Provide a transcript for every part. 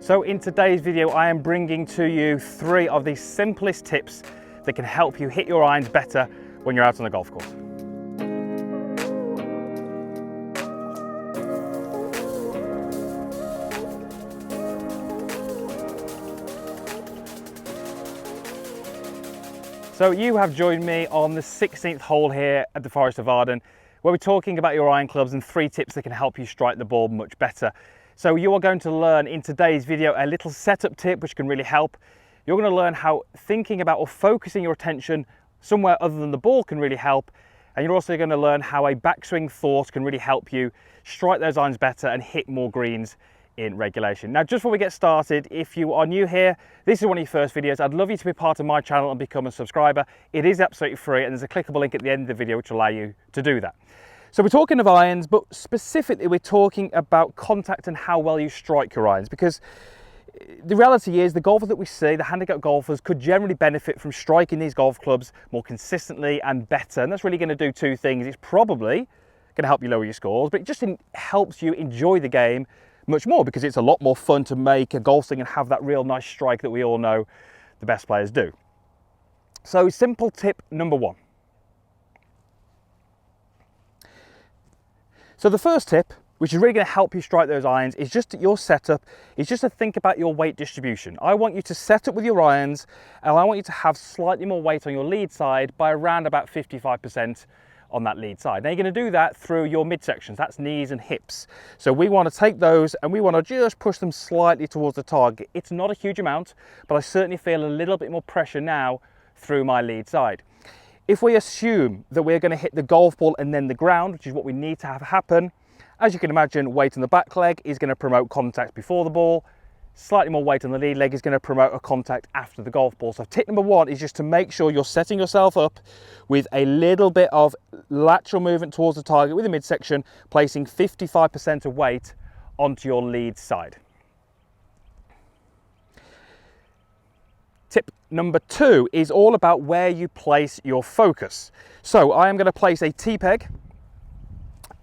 So in today's video, I am bringing to you 3 of the simplest tips that can help you hit your irons better when you're out on the golf course. So you have joined me on the 16th hole here at the Forest of Arden, where we're talking about your iron clubs and 3 tips that can help you strike the ball much better. So you are going to learn in today's video a little setup tip which can really help. You're going to learn how thinking about or focusing your attention somewhere other than the ball can really help. And you're also going to learn how a backswing thought can really help you strike those irons better and hit more greens in regulation. Now, just before we get started, if you are new here, this is one of your first videos, I'd love you to be part of my channel and become a subscriber. It is absolutely free and there's a clickable link at the end of the video which will allow you to do that. So we're talking of irons, but specifically we're talking about contact and how well you strike your irons, because the reality is the golfers that we see, the handicap golfers, could generally benefit from striking these golf clubs more consistently and better. And that's really going to do 2 things. It's probably going to help you lower your scores, but it just helps you enjoy the game much more, because it's a lot more fun to make a golf swing and have that real nice strike that we all know the best players do. So simple tip number 1. So the first tip, which is really going to help you strike those irons, is just your setup, is just to think about your weight distribution. I want you to set up with your irons, and I want you to have slightly more weight on your lead side by around about 55% on that lead side. Now you're going to do that through your midsections, that's knees and hips. So we want to take those and we want to just push them slightly towards the target. It's not a huge amount, but I certainly feel a little bit more pressure now through my lead side. If we assume that we're going to hit the golf ball and then the ground, which is what we need to have happen, as you can imagine, weight on the back leg is going to promote contact before the ball. Slightly more weight on the lead leg is going to promote a contact after the golf ball. So tip number 1 is just to make sure you're setting yourself up with a little bit of lateral movement towards the target with the midsection, placing 55% of weight onto your lead side. Tip number 2 is all about where you place your focus. So I am going to place a T-peg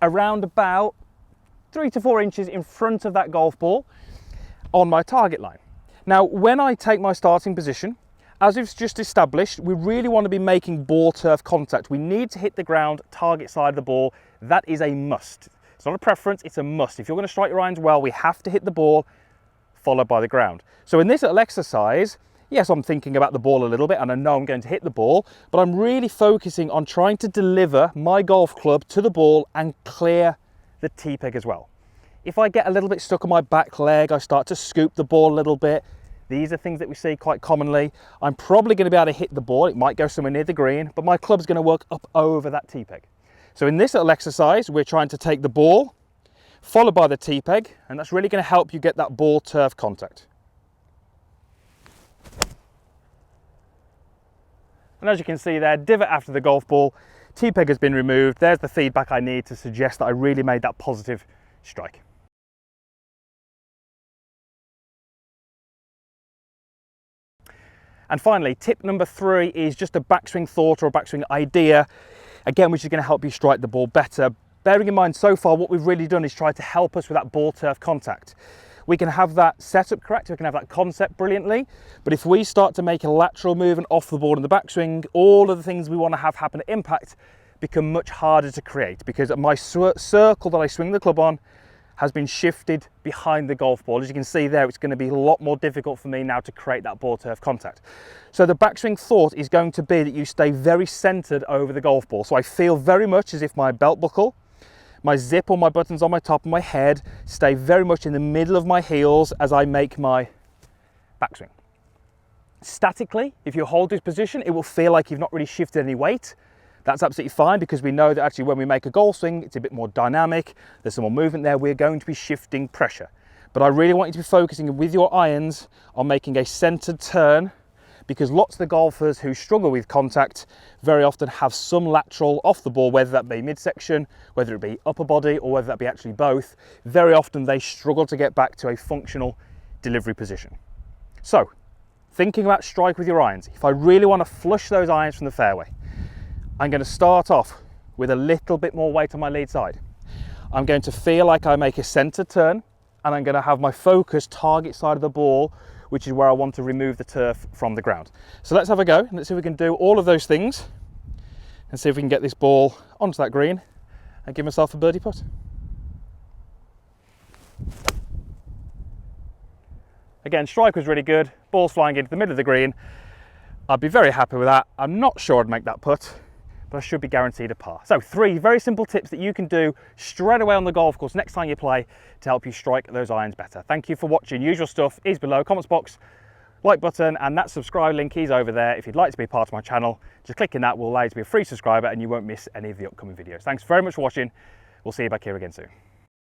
around about 3 to 4 inches in front of that golf ball on my target line. Now, when I take my starting position, as we've just established, we really want to be making ball turf contact. We need to hit the ground, target side of the ball. That is a must. It's not a preference, it's a must. If you're going to strike your irons well, we have to hit the ball followed by the ground. So in this little exercise, yes, I'm thinking about the ball a little bit and I know I'm going to hit the ball, but I'm really focusing on trying to deliver my golf club to the ball and clear the T-peg as well. If I get a little bit stuck on my back leg, I start to scoop the ball a little bit. These are things that we see quite commonly. I'm probably going to be able to hit the ball. It might go somewhere near the green, but my club's going to work up over that T-peg. So in this little exercise, we're trying to take the ball, followed by the T-peg, and that's really going to help you get that ball turf contact. And as you can see there, divot after the golf ball, T-peg has been removed. There's the feedback I need to suggest that I really made that positive strike. And finally, tip number 3 is just a backswing thought or a backswing idea, again, which is going to help you strike the ball better. Bearing in mind, so far, what we've really done is try to help us with that ball turf contact. We can have that setup correct, we can have that concept brilliantly, but if we start to make a lateral movement off the ball in the backswing, all of the things we want to have happen at impact become much harder to create, because my circle that I swing the club on has been shifted behind the golf ball. As you can see there, it's going to be a lot more difficult for me now to create that ball turf contact. So the backswing thought is going to be that you stay very centered over the golf ball. So I feel very much as if my belt buckle, my zip or my buttons on my top of my head stay very much in the middle of my heels as I make my backswing. Statically, if you hold this position, it will feel like you've not really shifted any weight. That's absolutely fine, because we know that actually when we make a golf swing, it's a bit more dynamic, there's some more movement there, we're going to be shifting pressure. But I really want you to be focusing with your irons on making a centered turn, because lots of the golfers who struggle with contact very often have some lateral off the ball, whether that be midsection, whether it be upper body, or whether that be actually both. Very often they struggle to get back to a functional delivery position. So, thinking about strike with your irons, if I really want to flush those irons from the fairway, I'm going to start off with a little bit more weight on my lead side. I'm going to feel like I make a centered turn. and I'm going to have my focus target side of the ball, which is where I want to remove the turf from the ground. So let's have a go, and let's see if we can do all of those things and see if we can get this ball onto that green and give myself a birdie putt. Again, strike was really good, ball's flying into the middle of the green. I'd be very happy with that. I'm not sure I'd make that putt, but I should be guaranteed a par. So 3 very simple tips that you can do straight away on the golf course next time you play to help you strike those irons better. Thank you for watching. Usual stuff is below, comments box, like button, and that subscribe link is over there. If you'd like to be part of my channel, just clicking that will allow you to be a free subscriber and you won't miss any of the upcoming videos. Thanks very much for watching. We'll see you back here again soon.